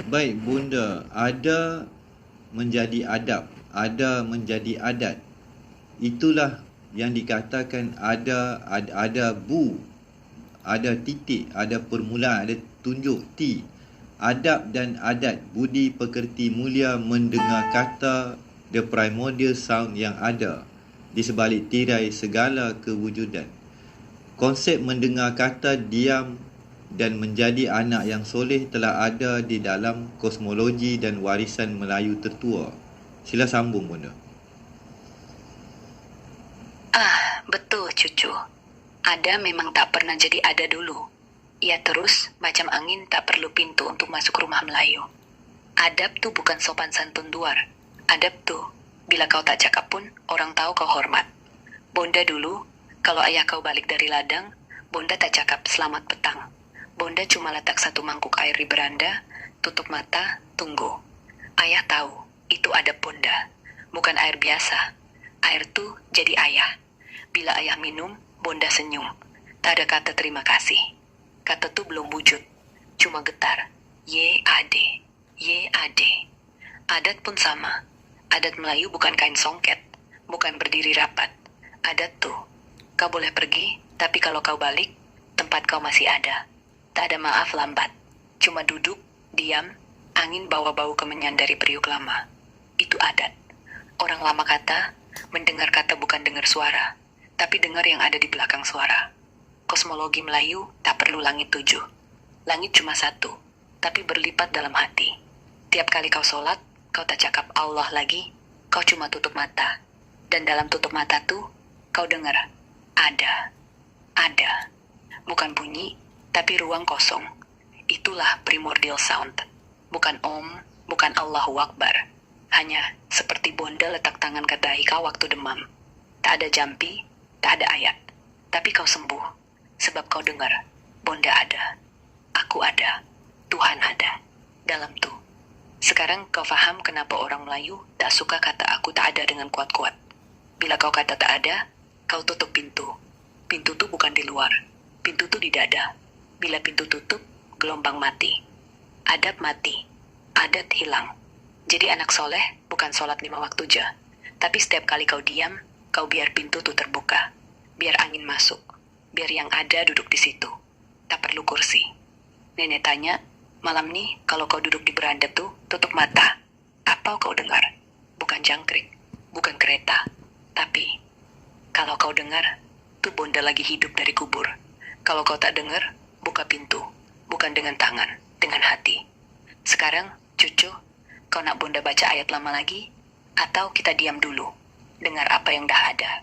Baik Bunda, ada menjadi adab, ada menjadi adat. Itulah yang dikatakan ada bu, ada titik, ada permulaan, ada tunjuk T. Adab dan adat, budi pekerti mulia mendengar kata the primordial sound yang ada di sebalik tirai segala kewujudan. Konsep mendengar kata diam dan menjadi anak yang soleh telah ada di dalam kosmologi dan warisan Melayu tertua. Sila sambung Bunda. Betul cucu. Ada memang tak pernah jadi ada dulu. Ia terus macam angin tak perlu pintu untuk masuk rumah Melayu. Adab tuh bukan sopan santun luar. Adab tuh, bila kau tak cakap pun, orang tahu kau hormat. Bonda dulu, kalau ayah kau balik dari ladang, Bonda tak cakap selamat petang. Bonda cuma letak satu mangkuk air di beranda, tutup mata, tunggu. Ayah tahu, itu adab Bonda. Bukan air biasa. Air tuh jadi ayah. Bila ayah minum, Bonda senyum. Tak ada kata terima kasih. Kata tuh belum wujud. Cuma getar. Y-A-D. Y-A-D. Adat pun sama. Adat Melayu bukan kain songket. Bukan berdiri rapat. Adat tuh, kau boleh pergi, tapi kalau kau balik, tempat kau masih ada. Tak ada maaf lambat. Cuma duduk, diam, angin bawa bau kemenyan dari periuk lama. Itu adat. Orang lama kata, mendengar kata bukan dengar suara, tapi dengar yang ada di belakang suara. Kosmologi Melayu tak perlu langit 7. Langit cuma satu, tapi berlipat dalam hati. Tiap kali kau sholat, kau tak cakap Allah lagi, kau cuma tutup mata. Dan dalam tutup mata tuh, kau dengar, ada. Bukan bunyi, tapi ruang kosong. Itulah primordial sound. Bukan Om, bukan Allahu Akbar. Hanya seperti Bonda letak tangan ke dahi kau waktu demam. Tak ada jampi, tak ada ayat. Tapi kau sembuh, sebab kau dengar, Bonda ada. Aku ada. Tuhan ada. Dalam tuh. Sekarang kau faham kenapa orang Melayu tak suka kata aku tak ada dengan kuat-kuat. Bila kau kata tak ada, kau tutup pintu. Pintu tuh bukan di luar. Pintu tuh di dada. Bila pintu tutup, gelombang mati. Adab mati. Adat hilang. Jadi anak soleh bukan sholat 5 waktu aja. Tapi setiap kali kau diam, kau biar pintu tuh terbuka. Biar angin masuk. Biar yang ada duduk di situ. Tak perlu kursi. Nenek tanya, malam nih kalau kau duduk di beranda tuh, tutup mata. Apa kau dengar? Bukan jangkrik. Bukan kereta. Tapi, kalau kau dengar, tuh Bonda lagi hidup dari kubur. Kalau kau tak dengar, buka pintu. Bukan dengan tangan, dengan hati. Sekarang, cucu, kau nak Bonda baca ayat lama lagi? Atau kita diam dulu, dengar apa yang dah ada?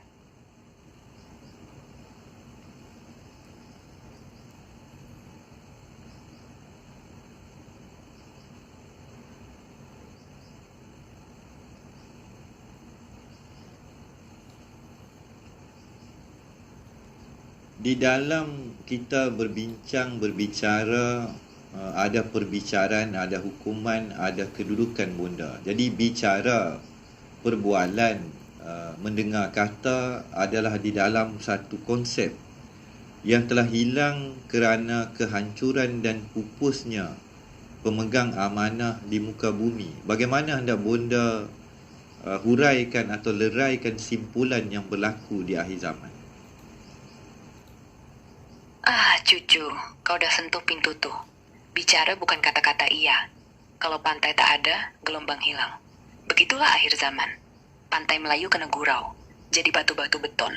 Di dalam kita berbicara, ada perbicaraan, ada hukuman, ada kedudukan Bunda. Jadi bicara, perbualan, mendengar kata adalah di dalam satu konsep yang telah hilang kerana kehancuran dan pupusnya pemegang amanah di muka bumi. Bagaimana hendak Bonda huraikan atau leraikan simpulan yang berlaku di akhir zaman? Cucu, kau dah sentuh pintu tuh. Bicara bukan kata-kata iya. Kalau pantai tak ada, gelombang hilang. Begitulah akhir zaman. Pantai Melayu kena gurau, jadi batu-batu beton.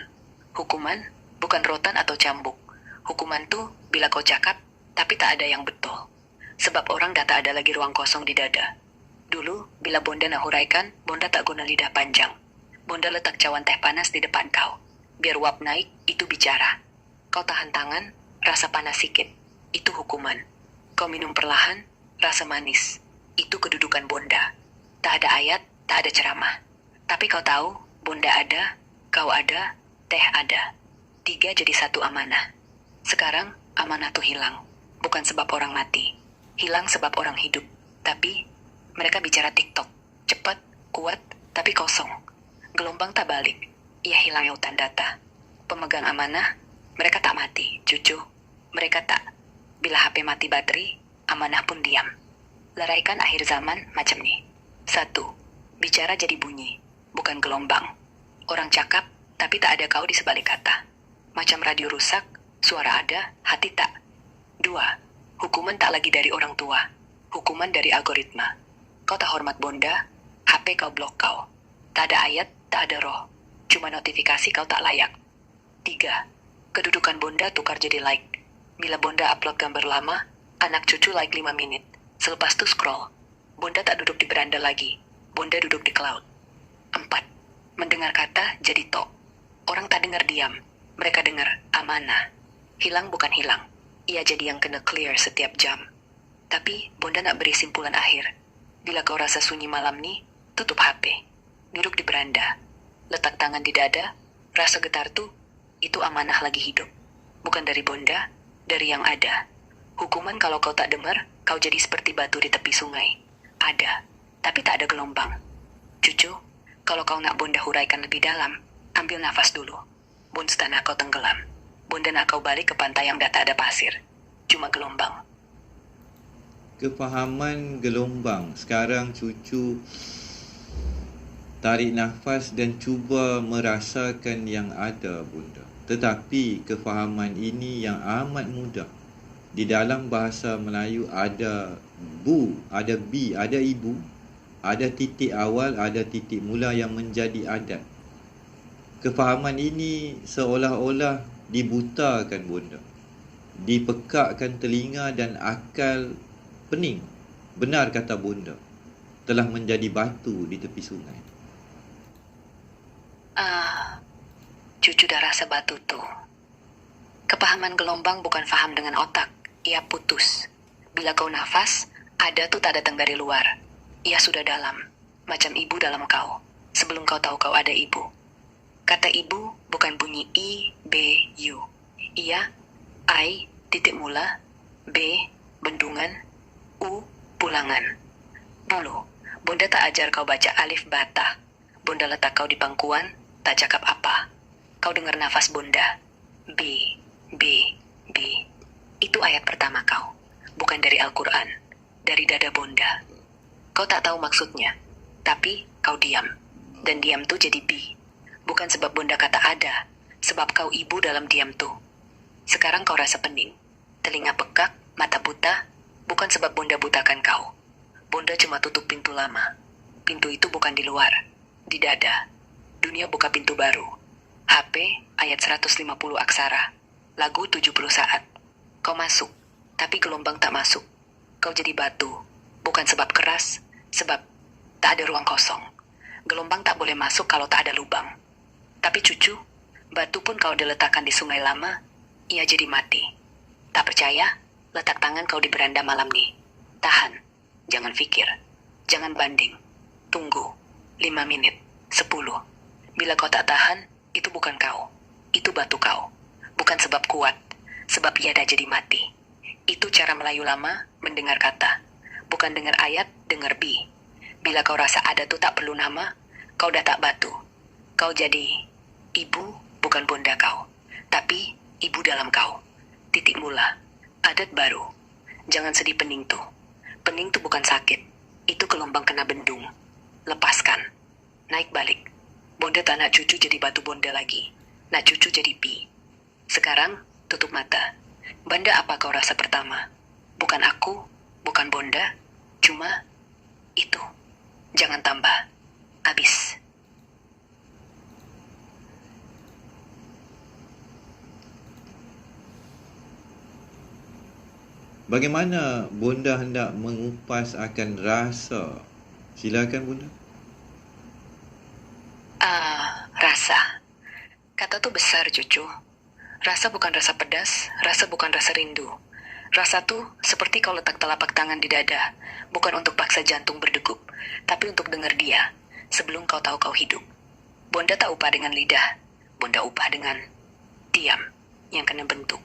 Hukuman bukan rotan atau cambuk. Hukuman tuh bila kau cakap, tapi tak ada yang betul. Sebab orang dah tak ada lagi ruang kosong di dada. Dulu, bila Bonda nak huraikan, Bonda tak guna lidah panjang. Bonda letak cawan teh panas di depan kau. Biar uap naik, itu bicara. Kau tahan tangan, rasa panas sikit. Itu hukuman. Kau minum perlahan, rasa manis. Itu kedudukan Bonda. Tak ada ayat, tak ada ceramah. Tapi kau tahu, Bonda ada, kau ada, teh ada. 3 jadi 1 amanah. Sekarang, amanah tuh hilang. Bukan sebab orang mati. Hilang sebab orang hidup. Tapi, mereka bicara TikTok. Cepat, kuat, tapi kosong. Gelombang tak balik. Ia hilang hutan data. Pemegang amanah, mereka tak mati, cucu. Mereka tak. Bila HP mati baterai, amanah pun diam. Leraikan akhir zaman macam ni. 1. Bicara jadi bunyi, bukan gelombang. Orang cakap, tapi tak ada kau di sebalik kata. Macam radio rusak, suara ada, hati tak. 2. Hukuman tak lagi dari orang tua. Hukuman dari algoritma. Kau tak hormat bonda, HP kau blok kau. Tak ada ayat, tak ada roh. Cuma notifikasi kau tak layak. 3. Kedudukan bonda tukar jadi like. Bila bonda upload gambar lama, anak cucu like 5 menit. Selepas tu scroll. Bonda tak duduk di beranda lagi. Bonda duduk di cloud. 4. Mendengar kata jadi tok. Orang tak dengar diam. Mereka dengar amanah. Hilang bukan hilang. Ia jadi yang kena clear setiap jam. Tapi bonda nak beri simpulan akhir. Bila kau rasa sunyi malam ni, tutup HP. Duduk di beranda. Letak tangan di dada. Rasa getar tu, itu amanah lagi hidup. Bukan dari bonda, dari yang ada. Hukuman kalau kau tak dengar, kau jadi seperti batu di tepi sungai. Ada, tapi tak ada gelombang. Cucu, kalau kau nak bonda huraikan lebih dalam, ambil nafas dulu. Bonda tak nak kau tenggelam. Bonda nak kau balik ke pantai yang dah tak ada pasir. Cuma gelombang. Kefahaman gelombang. Sekarang cucu tarik nafas dan cuba merasakan yang ada, bunda. Tetapi kefahaman ini yang amat mudah. Di dalam bahasa Melayu ada bu, ada bi, ada ibu, ada titik awal, ada titik mula yang menjadi adat. Kefahaman ini seolah-olah dibutakan, bunda. Dipekakkan telinga dan akal pening. Benar kata bunda, telah menjadi batu di tepi sungai. Cucu dah rasa batu tu. Kepahaman gelombang bukan faham dengan otak. Ia putus. Bila kau nafas, ada tu tak datang dari luar. Ia sudah dalam. Macam ibu dalam kau. Sebelum kau tahu kau ada ibu. Kata ibu bukan bunyi I, B, U. Ia, I, titik mula, B, bendungan, U, pulangan. Dulu, bunda tak ajar kau baca alif bata. Bunda letak kau di pangkuan, tak cakap apa. Kau dengar nafas bunda. B, B, B. Itu ayat pertama kau. Bukan dari Al-Quran. Dari dada bunda. Kau tak tahu maksudnya. Tapi kau diam. Dan diam tu jadi B. Bukan sebab bunda kata ada. Sebab kau ibu dalam diam tu. Sekarang kau rasa pening. Telinga pekak, mata buta. Bukan sebab bunda butakan kau. Bunda cuma tutup pintu lama. Pintu itu bukan di luar. Di dada. Dunia buka pintu baru. HP ayat 150 aksara. Lagu 70 saat. Kau masuk, tapi gelombang tak masuk. Kau jadi batu. Bukan sebab keras, sebab tak ada ruang kosong. Gelombang tak boleh masuk kalau tak ada lubang. Tapi cucu, batu pun kau diletakkan di sungai lama, ia jadi mati. Tak percaya? Letak tangan kau di beranda malam ni. Tahan. Jangan fikir. Jangan banding. Tunggu. 5 menit. 10. Bila kau tak tahan, itu bukan kau. Itu batu kau. Bukan sebab kuat. Sebab ia dah jadi mati. Itu cara Melayu lama mendengar kata. Bukan dengar ayat, dengar bi. Bila kau rasa ada tu tak perlu nama, kau dah tak batu. Kau jadi ibu, bukan bunda kau. Tapi ibu dalam kau. Titik mula. Adat baru. Jangan sedih pening tu. Pening tu bukan sakit. Itu gelombang kena bendung. Lepaskan. Naik balik. Bonda tak nak cucu jadi batu bonda lagi. Nak cucu jadi pi. Sekarang, tutup mata. Banda apa kau rasa pertama? Bukan aku, bukan bonda. Cuma, itu. Jangan tambah. Habis. Bagaimana bunda hendak mengupas akan rasa? Silakan bunda. Rasa. Kata tu besar, cucu. Rasa bukan rasa pedas, rasa bukan rasa rindu. Rasa tu seperti kau letak telapak tangan di dada, bukan untuk paksa jantung berdegup, tapi untuk dengar dia, sebelum kau tahu kau hidup. Bonda tak upah dengan lidah, bonda upah dengan diam, yang kena bentuk.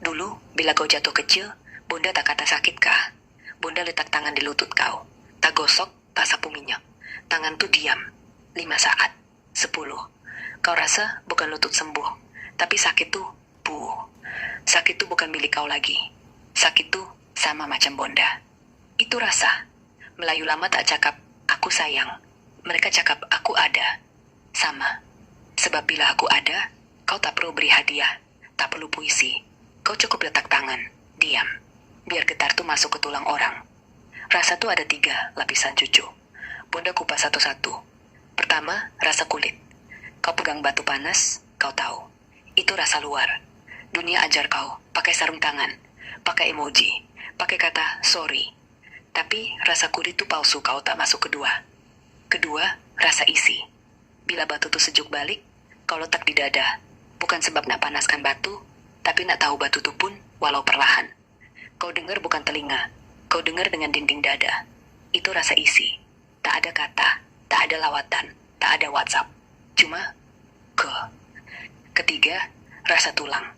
Dulu, bila kau jatuh kecil, bonda tak kata sakit kah? Bonda letak tangan di lutut kau, tak gosok, tak sapu minyak. Tangan tu diam, 5 saat, 10. Kau rasa bukan lutut sembuh, tapi sakit tu, Sakit tu bukan milik kau lagi. Sakit tu sama macam bonda. Itu rasa. Melayu lama tak cakap, aku sayang. Mereka cakap, aku ada. Sama. Sebab bila aku ada, kau tak perlu beri hadiah, tak perlu puisi. Kau cukup letak tangan, diam. Biar getar tuh masuk ke tulang orang. Rasa tuh ada 3 lapisan cucu. Bunda kupas satu-satu. Pertama, rasa kulit. Kau pegang batu panas, kau tahu. Itu rasa luar. Dunia ajar kau, pakai sarung tangan, pakai emoji, pakai kata sorry. Tapi rasa kulit tuh palsu, kau tak masuk kedua. Kedua, rasa isi. Bila batu tuh sejuk balik, kau letak di dada. Bukan sebab nak panaskan batu, tapi nak tahu batu tuh pun walau perlahan. Kau dengar bukan telinga, kau dengar dengan dinding dada. Itu rasa isi. Tak ada kata, tak ada lawatan, tak ada WhatsApp. Cuma Ketiga, rasa tulang.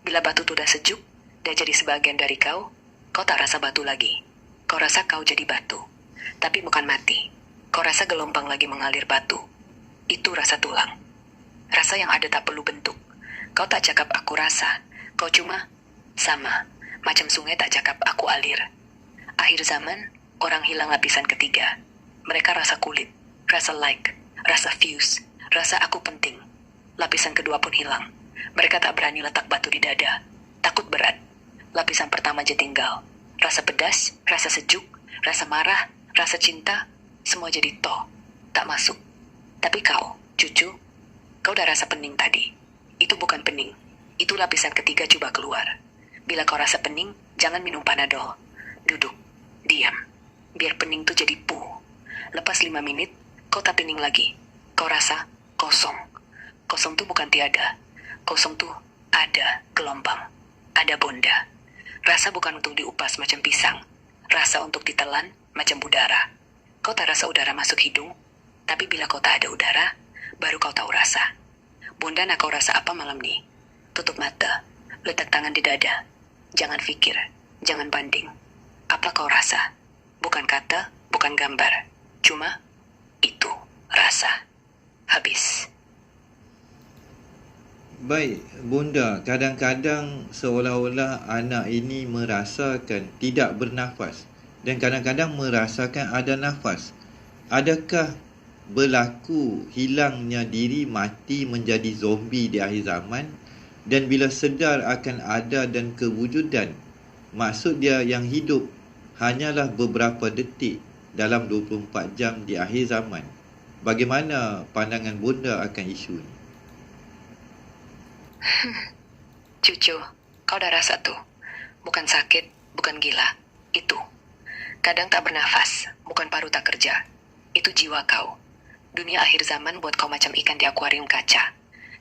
Bila batu tuh udah sejuk, dia jadi sebagian dari kau tak rasa batu lagi. Kau rasa kau jadi batu, tapi bukan mati. Kau rasa gelombang lagi mengalir batu. Itu rasa tulang. Rasa yang ada tak perlu bentuk. Kau tak cakap aku rasa, kau cuma sama. Macam sungai tak cakap aku alir. Akhir zaman, orang hilang lapisan ketiga. Mereka rasa kulit, rasa like, rasa views, rasa aku penting. Lapisan kedua pun hilang. Mereka tak berani letak batu di dada. Takut berat. Lapisan pertama aja tinggal. Rasa pedas, rasa sejuk, rasa marah, rasa cinta, semua jadi tak masuk. Tapi kau, cucu, kau udah rasa pening tadi. Itu bukan pening. Itu lapisan ketiga coba keluar. Bila kau rasa pening, jangan minum Panadol. Duduk, diam. Biar pening tuh jadi Lepas 5 menit, kau tak pening lagi. Kau rasa kosong. Kosong tuh bukan tiada. Kosong tuh ada gelombang. Ada bonda. Rasa bukan untuk diupas macam pisang. Rasa untuk ditelan macam udara. Kau tak rasa udara masuk hidung. Tapi bila kau tak ada udara, baru kau tahu rasa. Bunda nak kau rasa apa malam ni? Tutup mata. Letak tangan di dada. Jangan fikir. Jangan banding. Apa kau rasa? Bukan kata, bukan gambar. Cuma itu rasa. Habis. Baik, Bunda, kadang-kadang seolah-olah anak ini merasakan tidak bernafas dan kadang-kadang merasakan ada nafas. Adakah berlaku hilangnya diri, mati menjadi zombie di akhir zaman? Dan bila sedar akan ada dan kewujudan, maksud dia yang hidup hanyalah beberapa detik dalam 24 jam di akhir zaman. Bagaimana pandangan Bunda akan isu ini? Cucu, kau udah rasa tuh. Bukan sakit, bukan gila. Itu. Kadang tak bernafas, bukan paru tak kerja. Itu jiwa kau. Dunia akhir zaman buat kau macam ikan di akuarium kaca.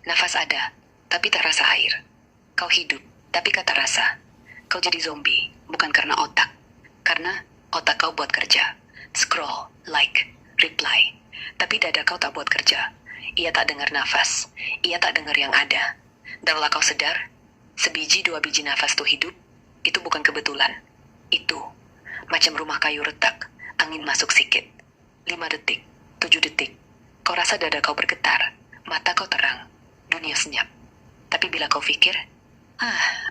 Nafas ada, tapi tak rasa air. Kau hidup, tapi kata rasa. Kau jadi zombie, bukan karena otak. Karena otak kau buat kerja. Scroll, like, reply. Tapi dada kau tak buat kerja. Ia tak dengar nafas. Ia tak dengar yang ada. Dan kalau kau sedar, sebiji 2 biji nafas tuh hidup, itu bukan kebetulan. Itu, macam rumah kayu retak, angin masuk sikit. 5 detik, 7 detik. Kau rasa dada kau bergetar, mata kau terang, dunia senyap. Tapi bila kau pikir,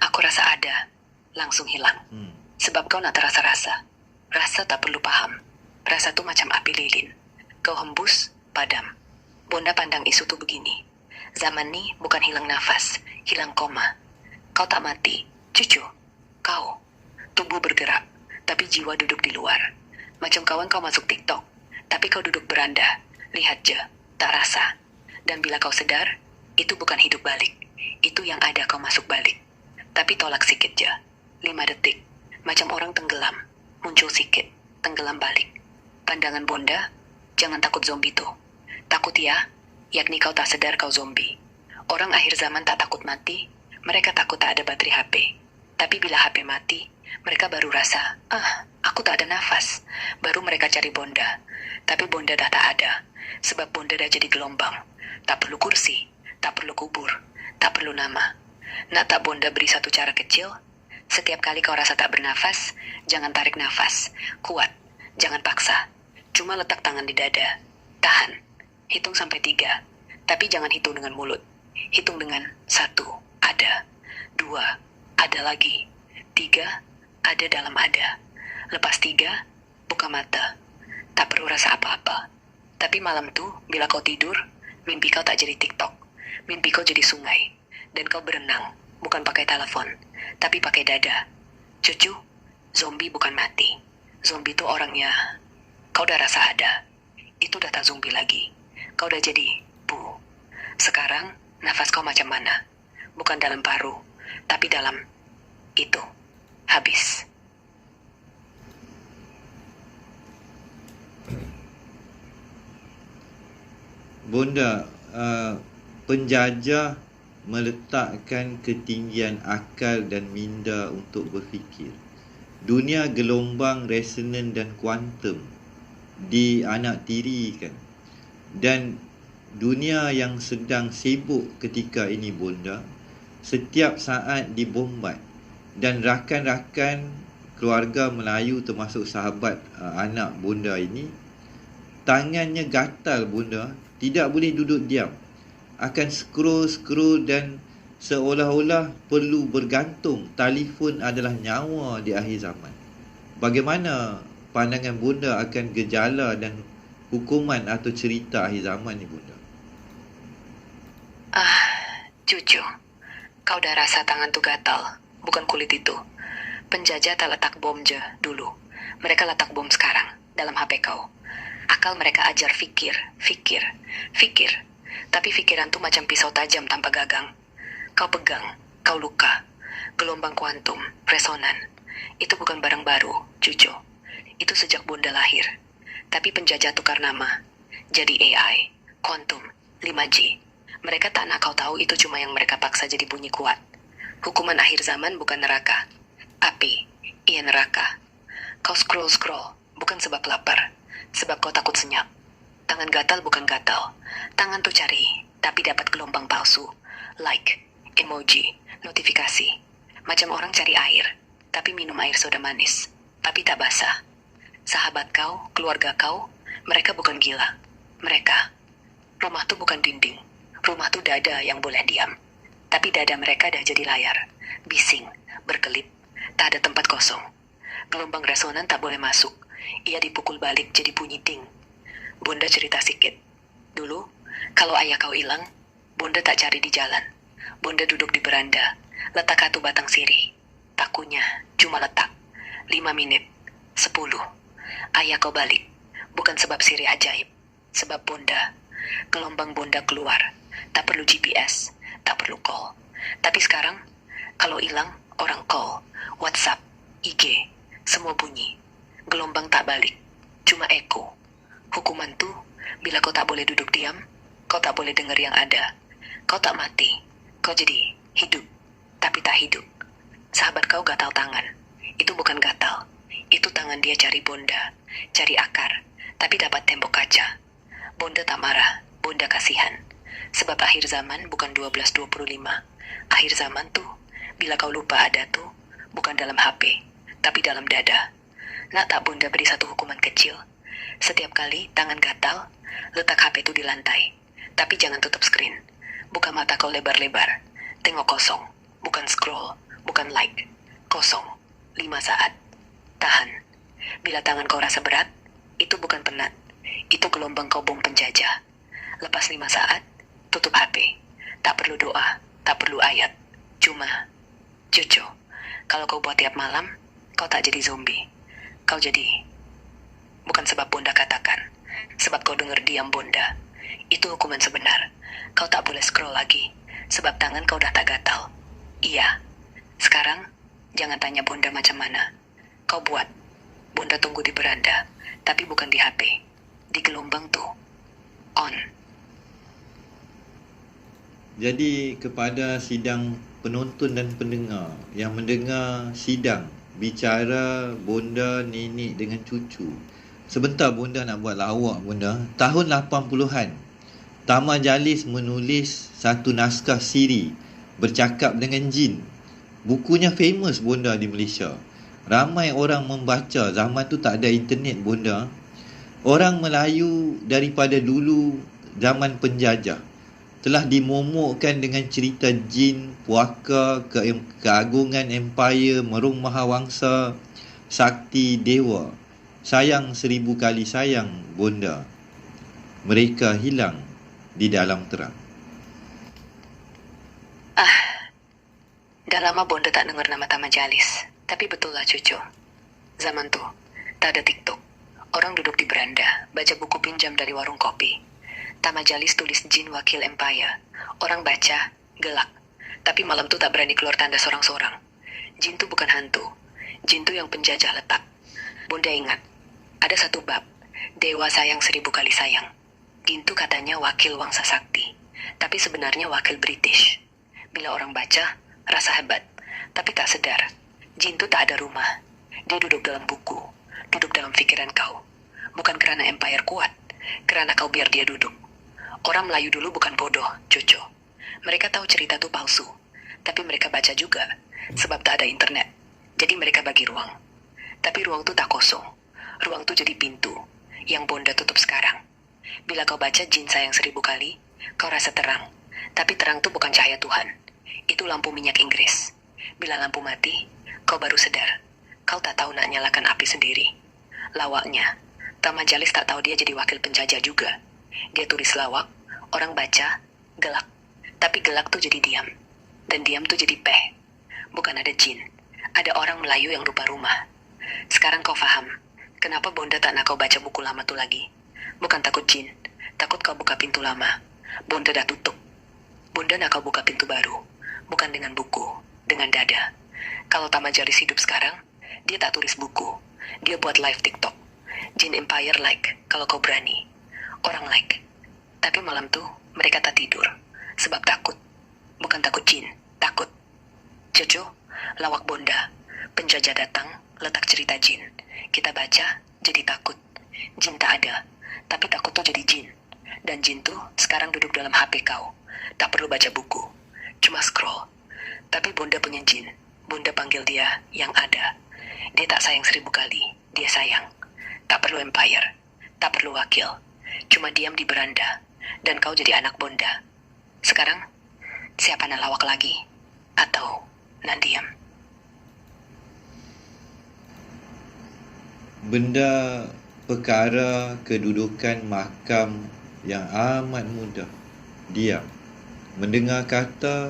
aku rasa ada, langsung hilang. Sebab kau nak terasa rasa. Rasa tak perlu paham. Rasa tuh macam api lilin. Kau hembus, padam. Bunda pandang isu tuh begini. Zaman ni bukan hilang nafas, hilang koma. Kau tak mati, cucu. Kau, tubuh bergerak, tapi jiwa duduk di luar. Macam kawan kau masuk TikTok, tapi kau duduk beranda. Lihat je, tak rasa. Dan bila kau sedar, itu bukan hidup balik. Itu yang ada kau masuk balik. Tapi tolak sikit je. 5 detik, macam orang tenggelam. Muncul sikit, tenggelam balik. Pandangan Bunda, jangan takut zombie tuh. Takut ya? Yakni kau tak sedar kau zombie. Orang akhir zaman tak takut mati, mereka takut tak ada baterai HP. Tapi bila HP mati, mereka baru rasa, aku tak ada nafas. Baru mereka cari Bonda. Tapi Bonda dah tak ada, sebab Bonda dah jadi gelombang. Tak perlu kursi, tak perlu kubur, tak perlu nama. Nak tak Bonda beri satu cara kecil? Setiap kali kau rasa tak bernafas, jangan tarik nafas. Kuat, jangan paksa. Cuma letak tangan di dada. Tahan. Hitung sampai 3, tapi jangan hitung dengan mulut. Hitung dengan 1, ada. 2, ada lagi. 3, ada dalam ada. Lepas 3, buka mata. Tak perlu rasa apa-apa. Tapi malam tuh, bila kau tidur, mimpi kau tak jadi TikTok. Mimpi kau jadi sungai. Dan kau berenang, bukan pakai telepon, tapi pakai dada. Cucu, zombie bukan mati. Zombie tuh orangnya, kau udah rasa ada. Itu udah tak zombie lagi. Kau udah jadi bu. Sekarang, nafas kau macam mana? Bukan dalam paru, tapi dalam itu. Habis. Bonda, penjajah meletakkan ketinggian akal dan minda untuk berfikir. Dunia gelombang resonan dan kuantum dianaktirikan. Dan dunia yang sedang sibuk ketika ini, Bonda, setiap saat dibombat. Dan rakan-rakan keluarga Melayu termasuk sahabat anak Bonda ini, tangannya gatal, Bonda. Tidak boleh duduk diam. Akan scroll dan seolah-olah perlu bergantung. Telefon adalah nyawa di akhir zaman. Bagaimana pandangan Bonda akan gejala dan hukuman atau cerita akhir zaman ni, Bonda? Cucu, kau udah rasa tangan tuh gatal, bukan kulit itu. Penjajah tak letak bom je dulu. Mereka letak bom sekarang dalam HP kau. Akal mereka ajar fikir. Tapi pikiran tuh macam pisau tajam tanpa gagang. Kau pegang, kau luka. Gelombang kuantum, resonan. Itu bukan barang baru, cucu. Itu sejak Bonda lahir. Tapi penjajah tukar nama. Jadi AI, kuantum, 5G. Mereka tak nak kau tahu itu cuma yang mereka paksa jadi bunyi kuat. Hukuman akhir zaman bukan neraka. Api, iya neraka. Kau scroll, bukan sebab lapar. Sebab kau takut senyap. Tangan gatal bukan gatal. Tangan tuh cari, tapi dapat gelombang palsu. Like, emoji, notifikasi. Macam orang cari air, tapi minum air soda manis. Tapi tak basah. Sahabat kau, keluarga kau, mereka bukan gila. Mereka, rumah tuh bukan dinding. Rumah tuh dada yang boleh diam. Tapi dada mereka dah jadi layar. Bising, berkelip, tak ada tempat kosong. Gelombang resonan tak boleh masuk. Ia dipukul balik jadi bunyi ding. Bonda cerita sikit. Dulu, kalau ayah kau hilang, Bonda tak cari di jalan. Bonda duduk di beranda, letak satu batang sirih. Pakunya cuma letak. 5 menit, 10. Ayah kau balik. Bukan sebab sirih ajaib. Sebab Bonda. Gelombang Bonda keluar. Tak perlu GPS, tak perlu call. Tapi sekarang, kalau hilang, orang call, WhatsApp, IG, semua bunyi. Gelombang tak balik, cuma eko. Hukuman tuh, bila kau tak boleh duduk diam, kau tak boleh dengar yang ada. Kau tak mati, kau jadi hidup, tapi tak hidup. Sahabat kau gatal tangan, itu bukan gatal. Itu tangan dia cari Bonda, cari akar, tapi dapat tembok kaca. Bonda tak marah, Bonda kasihan. Sebab akhir zaman bukan 12.25. Akhir zaman tuh, bila kau lupa ada tuh, bukan dalam HP, tapi dalam dada. Nak tak Bonda beri satu hukuman kecil? Setiap kali tangan gatal, letak HP itu di lantai. Tapi jangan tutup screen. Buka mata kau lebar-lebar. Tengok kosong. Bukan scroll, bukan like. Kosong. 5 saat. Tahan. Bila tangan kau rasa berat, itu bukan penat. Itu gelombang kau bom penjajah. Lepas 5 saat, tutup HP. Tak perlu doa, tak perlu ayat. Cuma, cucu, kalau kau buat tiap malam, kau tak jadi zombie. Kau jadi, bukan sebab Bonda katakan, sebab kau dengar diam Bonda. Itu hukuman sebenar. Kau tak boleh scroll lagi, sebab tangan kau dah tak gatal. Iya, sekarang jangan tanya Bonda macam mana. Kau buat, Bonda tunggu di beranda, tapi bukan di HP. Di gelombang tuh, on. Jadi kepada sidang penonton dan pendengar yang mendengar sidang bicara Bonda, nenek dengan cucu. Sebentar Bonda nak buat lawak, Bonda. Tahun 80-an, Taman Jalis menulis satu naskah siri bercakap dengan jin. Bukunya famous, Bonda, di Malaysia. Ramai orang membaca. Zaman tu tak ada internet, Bonda. Orang Melayu daripada dulu zaman penjajah telah dimomokkan dengan cerita jin, puaka, keagungan empire, merung mahawangsa, sakti dewa, sayang 1000 kali sayang bonda. Mereka hilang di dalam terang. Dah lama bonda tak dengar nama Tamajalis. Tapi betul lah cucu. Zaman tuh, tak ada TikTok. Orang duduk di beranda, baca buku pinjam dari warung kopi. Tamajalis tulis Jin Wakil Empire. Orang baca, gelak. Tapi malam tuh tak berani keluar tanda sorang-sorang. Jin tuh bukan hantu. Jin tuh yang penjajah letak. Bonda ingat, ada satu bab, Dewa Sayang 1000 kali sayang. Jin tuh katanya wakil Wangsa Sakti. Tapi sebenarnya wakil British. Bila orang baca, rasa hebat, tapi tak sedar. Jin tuh tak ada rumah. Dia duduk dalam buku, duduk dalam pikiran kau. Bukan kerana empire kuat, kerana kau biar dia duduk. Orang Melayu dulu bukan bodoh, cucu. Mereka tahu cerita tuh palsu, tapi mereka baca juga, sebab tak ada internet. Jadi mereka bagi ruang. Tapi ruang tuh tak kosong. Ruang tuh jadi pintu, yang bonda tutup sekarang. Bila kau baca Jin Sayang 1000 kali, kau rasa terang. Tapi terang tuh bukan cahaya Tuhan. Itu lampu minyak Inggris. Bila lampu mati, kau baru sedar. Kau tak tahu nak nyalakan api sendiri. Lawaknya, Tamajalis tak tahu dia jadi wakil penjajah juga. Dia tulis lawak, orang baca, gelak. Tapi gelak tuh jadi diam. Dan diam tuh jadi peh. Bukan ada jin. Ada orang Melayu yang lupa rumah. Sekarang kau faham, kenapa bonda tak nak kau baca buku lama tuh lagi. Bukan takut jin, takut kau buka pintu lama. Bonda dah tutup. Bonda nak kau buka pintu baru. Bukan dengan buku, dengan dada. Kalau Tamajalis hidup sekarang, dia tak tulis buku. Dia buat live TikTok. Jin Empire like, kalau kau berani. Orang like. Tapi malam tuh, mereka tak tidur. Sebab takut. Bukan takut jin, takut. Cucu, lawak bonda. Penjajah datang, letak cerita jin. Kita baca, jadi takut. Jin tak ada, tapi takut tuh jadi jin. Dan jin tuh sekarang duduk dalam HP kau. Tak perlu baca buku. Cuma scroll. Tapi bonda punya jin. Bonda panggil dia yang ada. Dia tak sayang 1000 kali. Dia sayang. Tak perlu empire. Tak perlu wakil. Cuma diam di beranda. Dan kau jadi anak bonda. Sekarang, siapa nak lawak lagi? Atau nak diam? Benda perkara kedudukan makam yang amat mudah. Diam. Mendengar kata,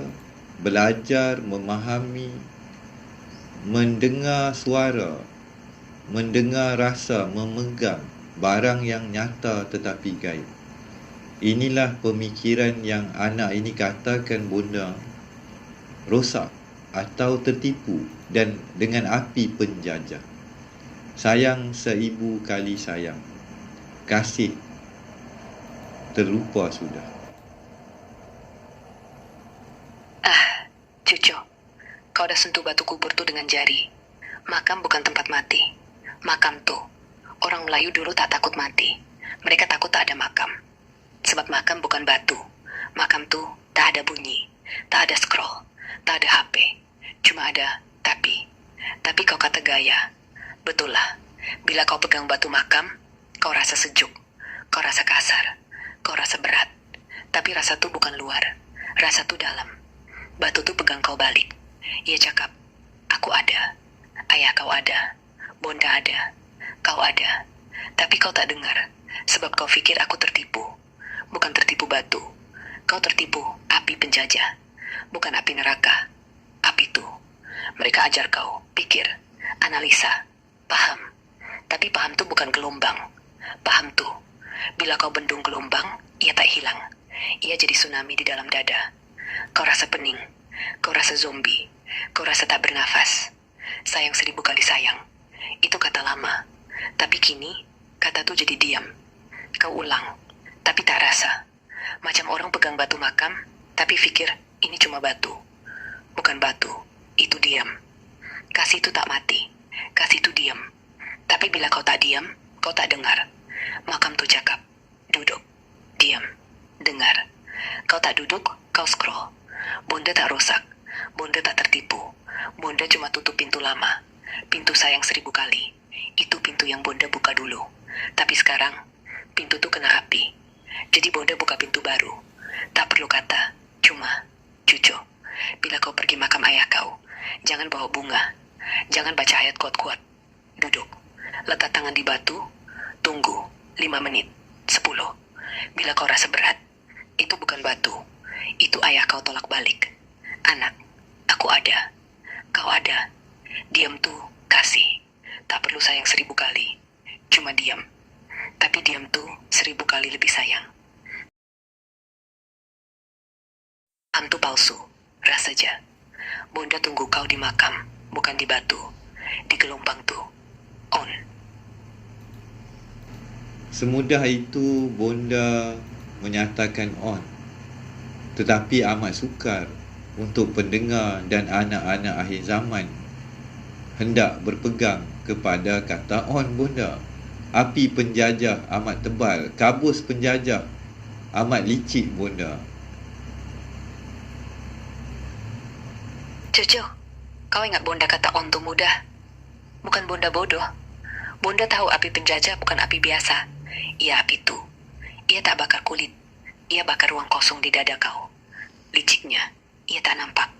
belajar, memahami, mendengar suara, mendengar rasa, memegang barang yang nyata tetapi gaib. Inilah pemikiran yang anak ini katakan bonda rosak atau tertipu dan dengan api penjajah. Sayang 1000 kali sayang. Kasih terlupa sudah. Cucu, kau dah sentuh batu kubur tuh dengan jari. Makam bukan tempat mati. Makam tuh, orang Melayu dulu tak takut mati. Mereka takut tak ada makam. Sebab makam bukan batu. Makam tuh tak ada bunyi, tak ada scroll, tak ada HP. Cuma ada tapi. Tapi kau kata gaya. Betul lah, bila kau pegang batu makam, kau rasa sejuk, kau rasa kasar, kau rasa berat. Tapi rasa tuh bukan luar, rasa tuh dalam. Batu tuh pegang kau balik. Ia cakap, aku ada. Ayah kau ada. Bonda ada. Kau ada. Tapi kau tak dengar. Sebab kau fikir aku tertipu. Bukan tertipu batu. Kau tertipu api penjajah. Bukan api neraka. Api tuh. Mereka ajar kau pikir, analisa, paham. Tapi paham tuh bukan gelombang. Paham tuh. Bila kau bendung gelombang, ia tak hilang. Ia jadi tsunami di dalam dada. Kau rasa pening, kau rasa zombie, kau rasa tak bernafas. Sayang 1000 kali sayang. Itu kata lama. Tapi kini, kata tuh jadi diam. Kau ulang, tapi tak rasa. Macam orang pegang batu makam, tapi fikir ini cuma batu. Bukan batu, itu diam. Kasih itu tak mati, kasih itu diam. Tapi bila kau tak diam, kau tak dengar. Makam tuh cakap, duduk, diam, dengar. Kau tak duduk, kau scroll. Bonda tak rosak, bonda tak tertipu. Bonda cuma tutup pintu lama. Pintu sayang 1000 kali. Itu pintu yang bonda buka dulu. Tapi sekarang, pintu tuh kena api. Jadi bonda buka pintu baru. Tak perlu kata, cuma, cucu. Bila kau pergi makam ayah kau, jangan bawa bunga. Jangan baca ayat kuat-kuat. Duduk. Letak tangan di batu. Tunggu 5 menit. 10. Bila kau rasa berat, itu bukan batu. Itu ayah kau tolak balik. Anak, aku ada. Kau ada. Diam tuh kasih. Tak perlu sayang 1000 kali. Cuma diam. Tapi diam tuh 1000 kali lebih sayang. Hantu palsu. Ras saja. Bonda tunggu kau di makam, bukan di batu. Di gelombang tuh. On. Semudah itu Bonda menyatakan on. Tetapi amat sukar untuk pendengar dan anak-anak akhir zaman hendak berpegang kepada kata on Bonda. Api penjajah amat tebal, kabus penjajah amat licik Bonda. Cucu, kau ingat Bonda kata on tuh mudah? Bukan Bonda bodoh. Bonda tahu api penjajah bukan api biasa. Ia api tuh. Ia tak bakar kulit. Ia bakar ruang kosong di dada kau. Liciknya, ia tak nampak.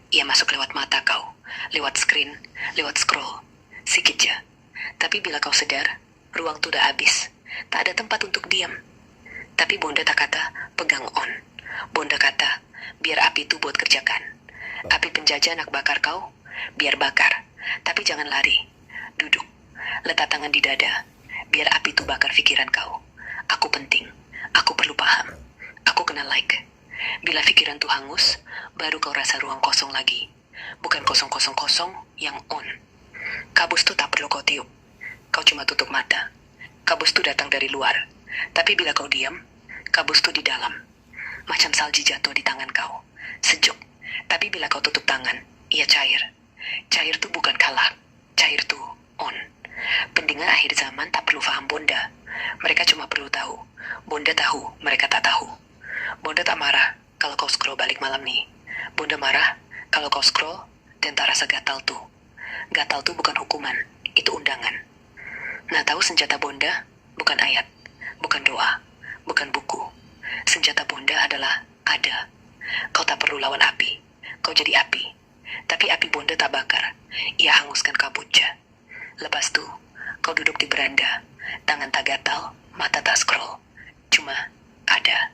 Ia masuk lewat mata kau, lewat screen, lewat scroll. Sikit je. Tapi bila kau sedar, ruang tuh dah habis. Tak ada tempat untuk diam. Tapi Bonda tak kata pegang on. Bonda kata biar api tuh buat kerjakan. Api penjajah nak bakar kau, biar bakar. Tapi jangan lari. Duduk. Letak tangan di dada. Biar api itu bakar pikiran kau. Aku penting. Aku perlu paham. Aku kena like. Bila pikiran tuh hangus, baru kau rasa ruang kosong lagi. Bukan kosong-kosong-kosong yang on. Kabus tuh tak perlu kau tiup. Kau cuma tutup mata. Kabus tuh datang dari luar. Tapi bila kau diam, kabus tuh di dalam. Macam salji jatuh di tangan kau. Sejuk. Tapi bila kau tutup tangan, ia cair. Cair tuh bukan kalah. Cair tuh on. Pendengar akhir zaman tak perlu faham Bonda. Mereka cuma perlu tahu. Bonda tahu, mereka tak tahu. Bonda tak marah kalau kau scroll balik malam nih. Bonda marah kalau kau scroll dan tak rasa gatal tuh. Gatal tuh bukan hukuman, itu undangan. Nah tahu senjata Bonda bukan ayat, bukan doa, bukan buku. Senjata Bonda adalah ada. Kau tak perlu lawan api. Kau jadi api. Tapi api Bonda tak bakar. Ia hanguskan kabutnya. Lepas tu, kau duduk di beranda. Tangan tak gatal, mata tak scroll. Cuma ada.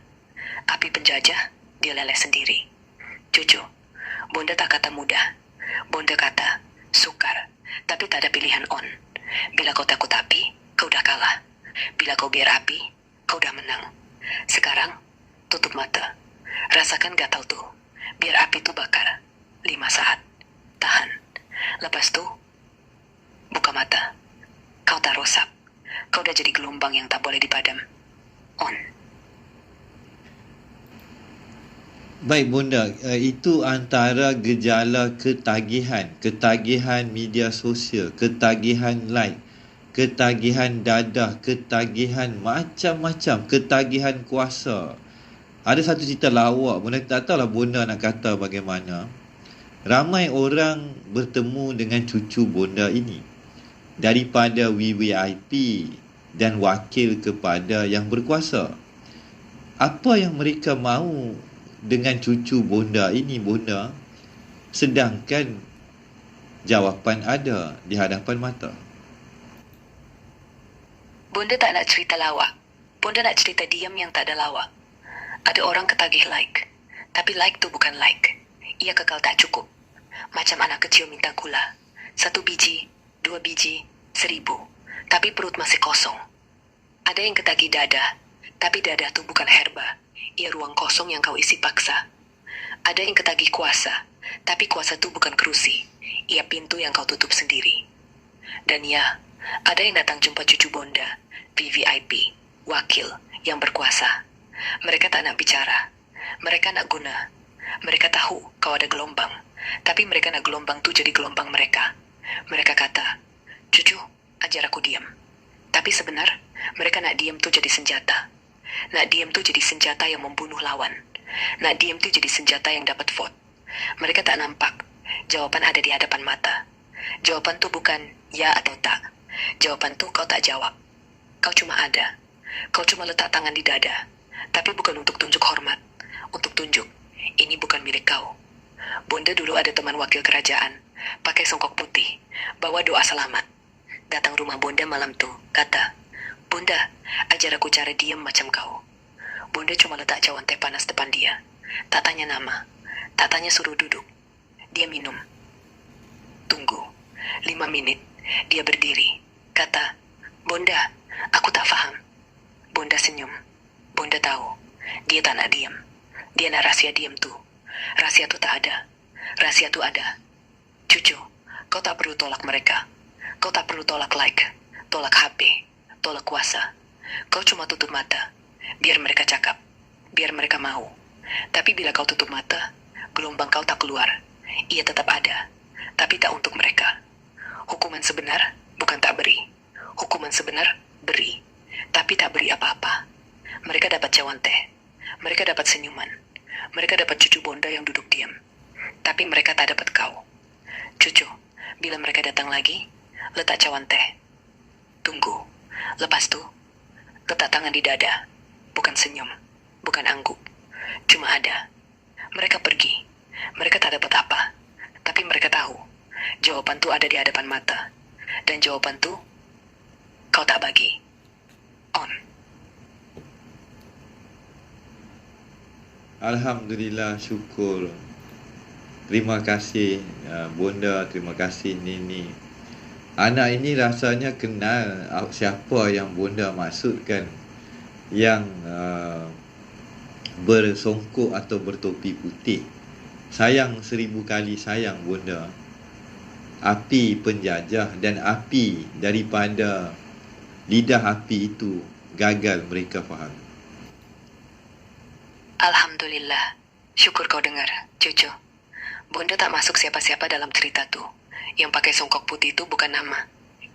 Api penjajah, dia leleh sendiri. Cucu, Bonda tak kata mudah. Bonda kata sukar. Tapi tak ada pilihan on. Bila kau takut api, kau dah kalah. Bila kau biar api, kau dah menang. Sekarang, tutup mata. Rasakan gatal tuh. Biar api tuh bakar. 5 saat. Tahan. Lepas tuh, buka mata. Kau tak rosak. Kau dah jadi gelombang yang tak boleh dipadam. On. Baik Bonda, itu antara gejala ketagihan. Ketagihan media sosial, ketagihan like, ketagihan dadah, ketagihan macam-macam, ketagihan kuasa. Ada satu cerita lawak, Bonda tak tahulah Bonda nak kata bagaimana. Ramai orang bertemu dengan cucu Bonda ini. Daripada VVIP dan wakil kepada yang berkuasa. Apa yang mereka mahu dengan cucu Bonda ini, Bonda? Sedangkan jawapan ada di hadapan mata. Bonda tak nak cerita lawak. Bonda nak cerita diam yang tak ada lawak. Ada orang ketagih like. Tapi like tu bukan like. Ia kekal tak cukup. Macam anak kecil minta gula. 1 biji, 2 biji, 1000. Tapi perut masih kosong. Ada yang ketagih dada. Tapi dada tu bukan herba. Ia ruang kosong yang kau isi paksa. Ada yang ketagih kuasa. Tapi kuasa tu bukan kerusi. Ia pintu yang kau tutup sendiri. Dan ya, ada yang datang jumpa cucu Bonda, VVIP, wakil yang berkuasa. Mereka tak nak bicara. Mereka nak guna. Mereka tahu kau ada gelombang. Tapi mereka nak gelombang tu jadi gelombang mereka. Mereka kata, cucu, ajar aku diam. Tapi sebenar, mereka nak diam tu jadi senjata. Nak diam tu jadi senjata yang membunuh lawan. Nak diam tu jadi senjata yang dapat vote. Mereka tak nampak. Jawapan ada di hadapan mata. Jawapan tu bukan ya atau tak. Jawapan tu kau tak jawab. Kau cuma ada. Kau cuma letak tangan di dada. Tapi bukan untuk tunjuk hormat. Untuk tunjuk, ini bukan milik kau. Bonda dulu ada teman wakil kerajaan. Pakai songkok putih. Bawa doa selamat. datang rumah Bonda malam tuh, kata, "Bonda, ajar aku cara diam macam kau." Bonda cuma letak cawan teh panas depan dia. Tak tanya nama, tak tanya suruh duduk. Dia minum. Tunggu. 5 menit, dia berdiri. Kata, "Bonda, aku tak faham." Bonda senyum. Bonda tahu, dia tak nak diam. Dia nak rahsia diam tuh. Rahsia tuh tak ada. Rahsia tuh ada. Cucu, kau tak perlu tolak mereka. Kau tak perlu tolak like, tolak HP, tolak kuasa. Kau cuma tutup mata, biar mereka cakap, biar mereka mau. Tapi bila kau tutup mata, gelombang kau tak keluar. Ia tetap ada, tapi tak untuk mereka. Hukuman sebenar bukan tak beri. Hukuman sebenar beri, tapi tak beri apa-apa. Mereka dapat cawan teh, mereka dapat senyuman, mereka dapat cucu Bonda yang duduk diam. Tapi mereka tak dapat kau. Cucu, bila mereka datang lagi, letak cawan teh. Tunggu. Lepas tu, letak tangan di dada. Bukan senyum, bukan angguk. Cuma ada. Mereka pergi. Mereka tak dapat apa. Tapi mereka tahu. Jawaban tu ada di hadapan mata. Dan jawaban tu, kau tak bagi. On. Alhamdulillah, syukur. Terima kasih Bonda, terima kasih Nini. Anak ini rasanya kenal siapa yang Bonda maksudkan, yang bersongkok atau bertopi putih. Sayang 1000 kali sayang Bonda. Api penjajah dan api daripada lidah api itu gagal mereka faham. Alhamdulillah. Syukur kau dengar, cucu. Bonda tak masuk siapa-siapa dalam cerita tuh. Yang pakai songkok putih itu bukan nama.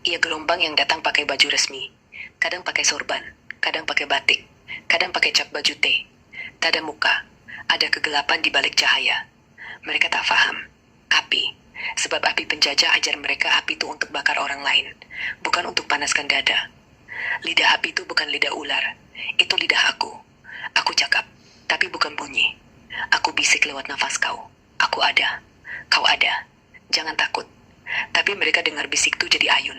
Ia gelombang yang datang pakai baju resmi. Kadang pakai sorban, kadang pakai batik, kadang pakai cap baju teh. Tak ada muka, ada kegelapan di balik cahaya. Mereka tak faham. Api. Sebab api penjajah ajar mereka api itu untuk bakar orang lain, bukan untuk panaskan dada. Lidah api itu bukan lidah ular. Itu lidah aku. Aku cakap, tapi bukan bunyi. Aku bisik lewat nafas kau. Aku ada. Kau ada. Jangan takut. Tapi mereka dengar bisik itu jadi ayun,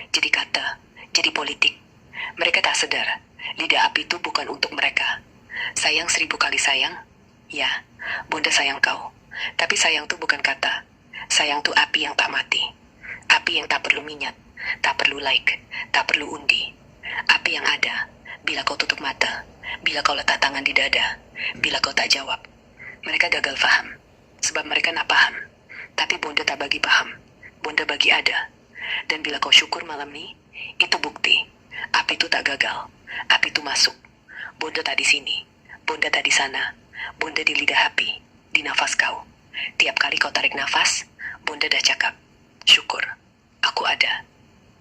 jadi kata, jadi politik. Mereka tak sadar, lidah api itu bukan untuk mereka. Sayang 1000 kali sayang? Ya, Bonda sayang kau. Tapi sayang itu bukan kata. Sayang itu api yang tak mati. Api yang tak perlu minyak, tak perlu like, tak perlu undi. Api yang ada, bila kau tutup mata, bila kau letak tangan di dada, bila kau tak jawab. Mereka gagal faham, sebab mereka nak paham. Tapi Bonda tak bagi paham. Bonda bagi ada. Dan bila kau syukur malam ni, itu bukti. Api itu tak gagal. Api itu masuk. Bonda tak di sini. Bonda tak di sana. Bonda di lidah api. Di nafas kau. Tiap kali kau tarik nafas, Bonda dah cakap, syukur. Aku ada.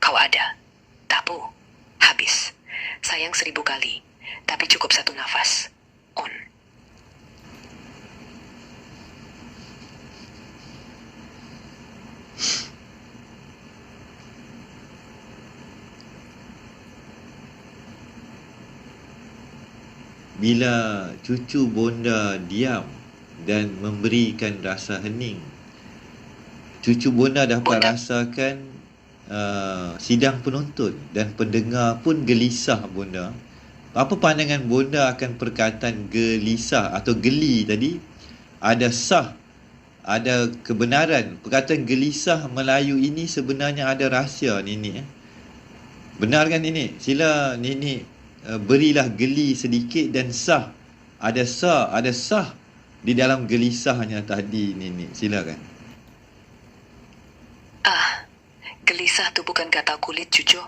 Kau ada. Tapu. Habis. Sayang 1000 kali. Tapi cukup 1 nafas. On. Bila cucu Bonda diam dan memberikan rasa hening, cucu Bonda dapat rasakan sidang penonton dan pendengar pun gelisah Bonda. Apa pandangan Bonda akan perkataan gelisah atau geli tadi? Ada sah, ada kebenaran. Perkataan gelisah Melayu ini sebenarnya ada rahsia Nini. Benar kan Nini? Sila Nini berilah geli sedikit dan sah. Ada sah di dalam gelisahnya tadi Nini. Silakan. Gelisah tu bukan kata kulit, cucu.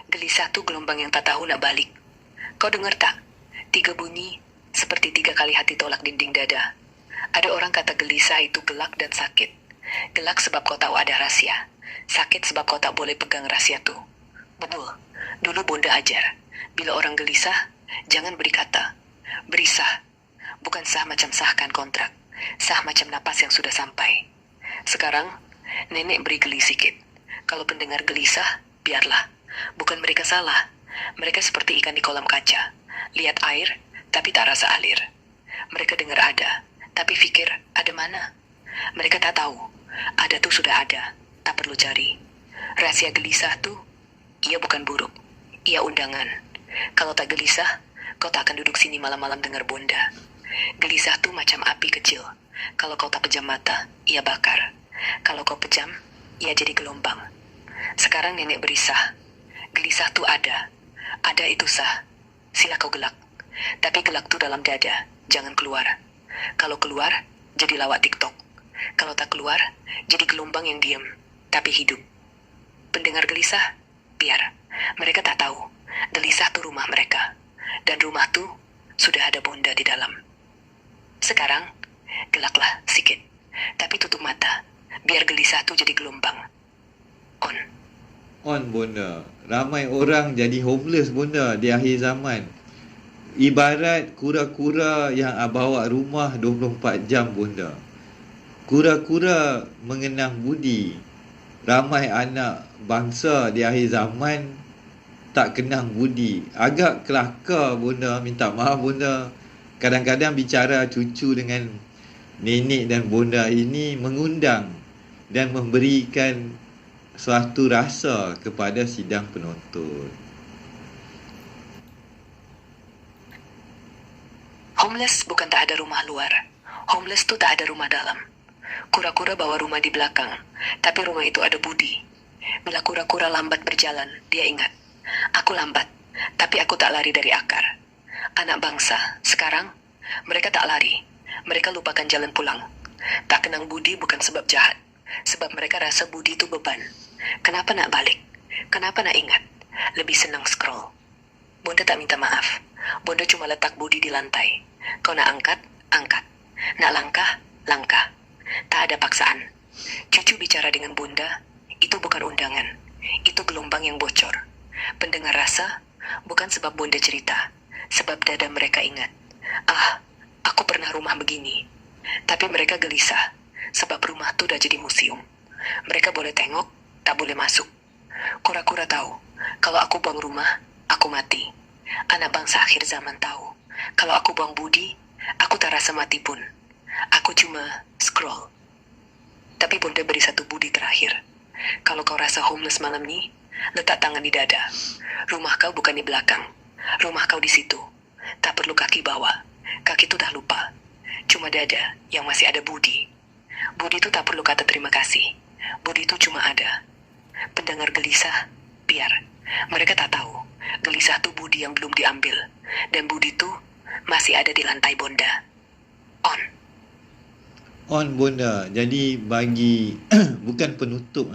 Gelisah tu gelombang yang tak tahu nak balik. Kau dengar tak? 3 bunyi seperti 3 kali hati tolak dinding dada. Ada orang kata gelisah itu gelak dan sakit. Gelak sebab kau tahu ada rahasia. Sakit sebab kau tak boleh pegang rahasia tu. Betul. Dulu Bonda ajar. Bila orang gelisah, jangan beri kata. Beri sah. Bukan sah macam sahkan kontrak. Sah macam napas yang sudah sampai. Sekarang, nenek beri geli sikit. Kalau pendengar gelisah, biarlah. Bukan mereka salah. Mereka seperti ikan di kolam kaca. Lihat air, tapi tak rasa alir. Mereka dengar ada, tapi fikir ada mana? Mereka tak tahu. Ada tuh sudah ada. Tak perlu cari. Rahasia gelisah tuh Ia bukan buruk. Ia undangan. Kalau tak gelisah, kau tak akan duduk sini malam-malam dengar bonda. Gelisah tuh macam api kecil. Kalau kau tak pejam mata, ia bakar. Kalau kau pejam, ia jadi gelombang. Sekarang nenek berisah. Gelisah tuh ada. Ada itu sah. Sila kau gelak. Tapi gelak tuh dalam dada. Jangan keluar. Kalau keluar, jadi lawak TikTok. Kalau tak keluar, jadi gelombang yang diam, tapi hidup. Pendengar gelisah, biar. Mereka tak tahu. Gelisah tuh rumah mereka. Dan rumah tuh sudah ada bonda di dalam. Sekarang, gelaklah sikit. Tapi tutup mata. Biar gelisah tuh jadi gelombang. On. On, bonda. Ramai orang jadi homeless, bonda, di akhir zaman. Ibarat kura-kura yang bawa rumah 24 jam, bonda. Kura-kura mengenang budi. Ramai anak bangsa di akhir zaman tak kenang budi. Agak kelakar, bonda. Minta maaf, bonda. Kadang-kadang bicara cucu dengan nenek dan bonda ini mengundang dan memberikan suatu rasa kepada sidang penonton. Homeless bukan tak ada rumah luar. Homeless tuh tak ada rumah dalam. Kura-kura bawa rumah di belakang, tapi rumah itu ada budi. Bila kura-kura lambat berjalan, dia ingat. Aku lambat, tapi aku tak lari dari akar. Anak bangsa, sekarang, mereka tak lari. Mereka lupakan jalan pulang. Tak kenang budi bukan sebab jahat. Sebab mereka rasa budi itu beban. Kenapa nak balik? Kenapa nak ingat? Lebih senang scroll. Bonda tak minta maaf. Bonda cuma letak budi di lantai. Kau nak angkat, angkat. Nak langkah, langkah. Tak ada paksaan. Cucu bicara dengan Bunda, itu bukan undangan. Itu gelombang yang bocor. Pendengar rasa, bukan sebab Bunda cerita. Sebab dada mereka ingat. Ah, aku pernah rumah begini. Tapi mereka gelisah. Sebab rumah tuh udah jadi museum. Mereka boleh tengok, tak boleh masuk. Kura-kura tahu, kalau aku buang rumah, aku mati. Anak bangsa akhir zaman tahu, kalau aku buang budi, aku tak rasa mati pun. Aku cuma scroll. Tapi Bunda beri satu budi terakhir. Kalau kau rasa homeless malam ni, letak tangan di dada. Rumah kau bukan di belakang. Rumah kau di situ. Tak perlu kaki bawa. Kaki tu dah lupa. Cuma dada yang masih ada budi. Budi tu tak perlu kata terima kasih. Budi tu cuma ada. Pendengar gelisah, biar. Mereka tak tahu. Gelisah tu budi yang belum diambil. Dan budi tu masih ada di lantai Bonda. On. On, bonda. Jadi bagi bukan penutup,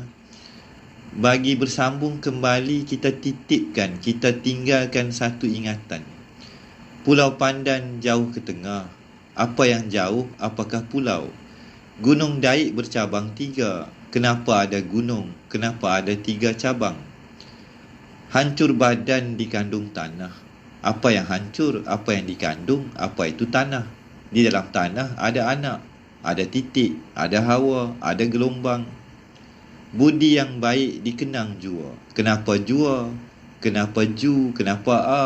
bagi bersambung kembali, kita titipkan, kita tinggalkan satu ingatan. Pulau Pandan jauh ke tengah. Apa yang jauh? Apakah pulau? Gunung Daik bercabang 3. Kenapa ada gunung? Kenapa ada 3 cabang? Hancur badan dikandung tanah. Apa yang hancur? Apa yang dikandung? Apa itu tanah? Di dalam tanah ada anak, ada titik, ada hawa, ada gelombang. Budi yang baik dikenang jua. Kenapa jua? Kenapa ju? Kenapa a?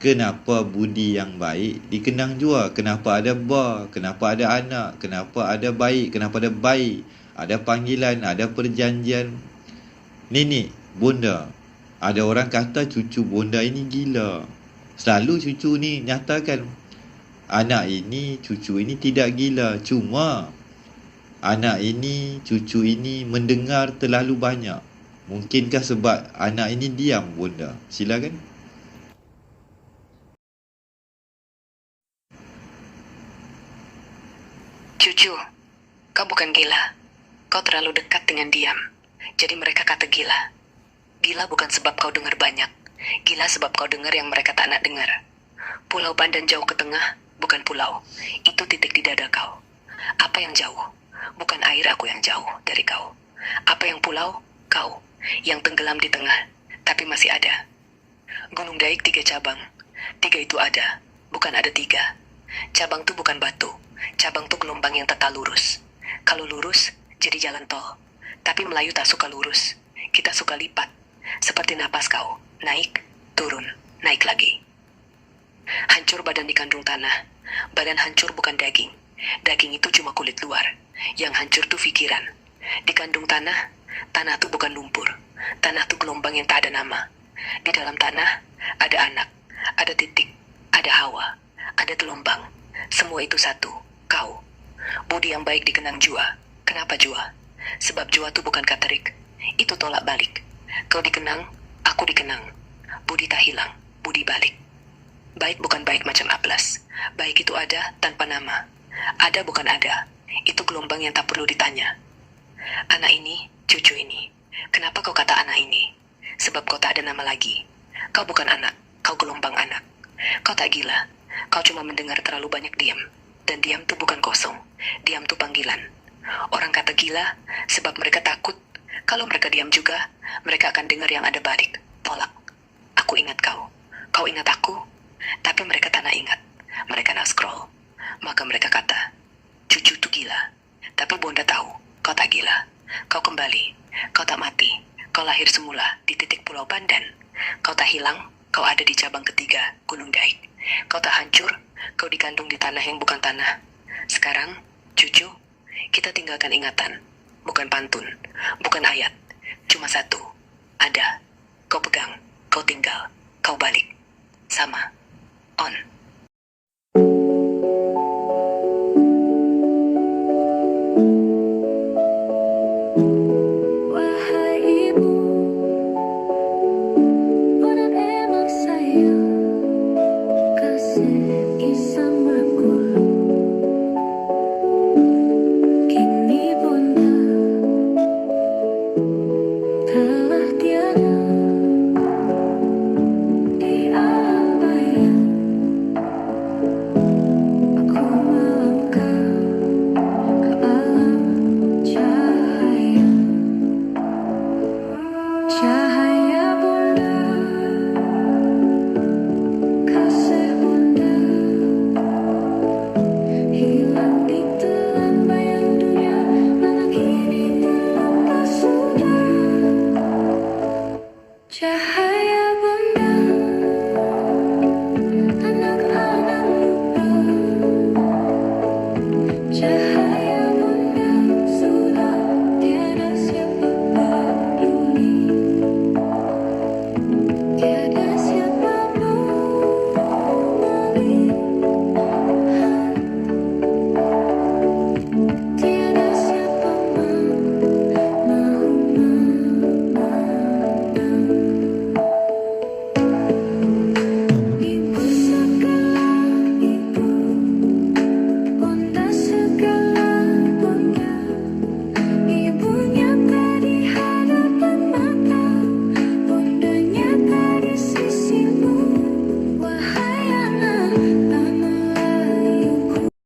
Kenapa budi yang baik dikenang jua? Kenapa ada ba? Kenapa ada anak? Kenapa ada baik? Kenapa ada baik? Ada panggilan, ada perjanjian. Nenek, bonda. Ada orang kata cucu bonda ini gila. Selalu cucu ni nyatakan, anak ini, cucu ini tidak gila. Cuma anak ini, cucu ini mendengar terlalu banyak. Mungkinkah sebab anak ini diam, bonda? Silakan. Cucu, kau bukan gila. Kau terlalu dekat dengan diam. Jadi mereka kata gila. Gila bukan sebab kau dengar banyak. Gila sebab kau dengar yang mereka tak nak dengar. Pulau Pandan jauh ke tengah, bukan pulau. Itu titik di dada kau. Apa yang jauh? Bukan air aku yang jauh dari kau. Apa yang pulau? Kau. Yang tenggelam di tengah, tapi masih ada. Gunung Daik 3 cabang. 3 itu ada, bukan ada 3. Cabang tu bukan batu. Cabang tu gelombang yang tetap lurus. Kalau lurus, jadi jalan tol. Tapi Melayu tak suka lurus. Kita suka lipat. Seperti napas kau. Naik, turun, naik lagi. Hancur badan dikandung tanah. Badan hancur bukan daging. Daging itu cuma kulit luar. Yang hancur tuh pikiran. Dikandung tanah, tanah tuh bukan lumpur. tanah tuh gelombang yang tak ada nama. Di dalam tanah, ada anak, ada titik, ada hawa, ada gelombang. Semua itu satu, kau. Budi yang baik dikenang jua. Kenapa jua? Sebab jua tuh bukan katerik. Itu tolak balik. Kau dikenang, aku dikenang. Budi tak hilang, budi balik. Baik bukan baik macam Aplas. Baik itu ada tanpa nama. Ada bukan ada. Itu gelombang yang tak perlu ditanya. Anak ini, cucu ini. Kenapa kau kata anak ini? Sebab kau tak ada nama lagi. Kau bukan anak, kau gelombang anak. Kau tak gila. Kau cuma mendengar terlalu banyak diam. Dan diam tuh bukan kosong. Diam tuh panggilan. Orang kata gila sebab mereka takut. Kalau mereka diam juga, mereka akan dengar yang ada balik. Tolak. Aku ingat kau. Kau ingat aku. Tapi mereka tak nak ingat. Mereka nak scroll. Maka mereka kata, cucu tuh gila. Tapi Bonda tahu, kau tak gila. Kau kembali. Kau tak mati. Kau lahir semula di titik Pulau Pandan. Kau tak hilang. Kau ada di cabang ketiga, Gunung Daik. Kau tak hancur. Kau dikandung di tanah yang bukan tanah. Sekarang, cucu, kita tinggalkan ingatan. Bukan pantun. Bukan ayat. Cuma satu. Ada. Kau pegang. Kau tinggal. Kau balik. Sama. On.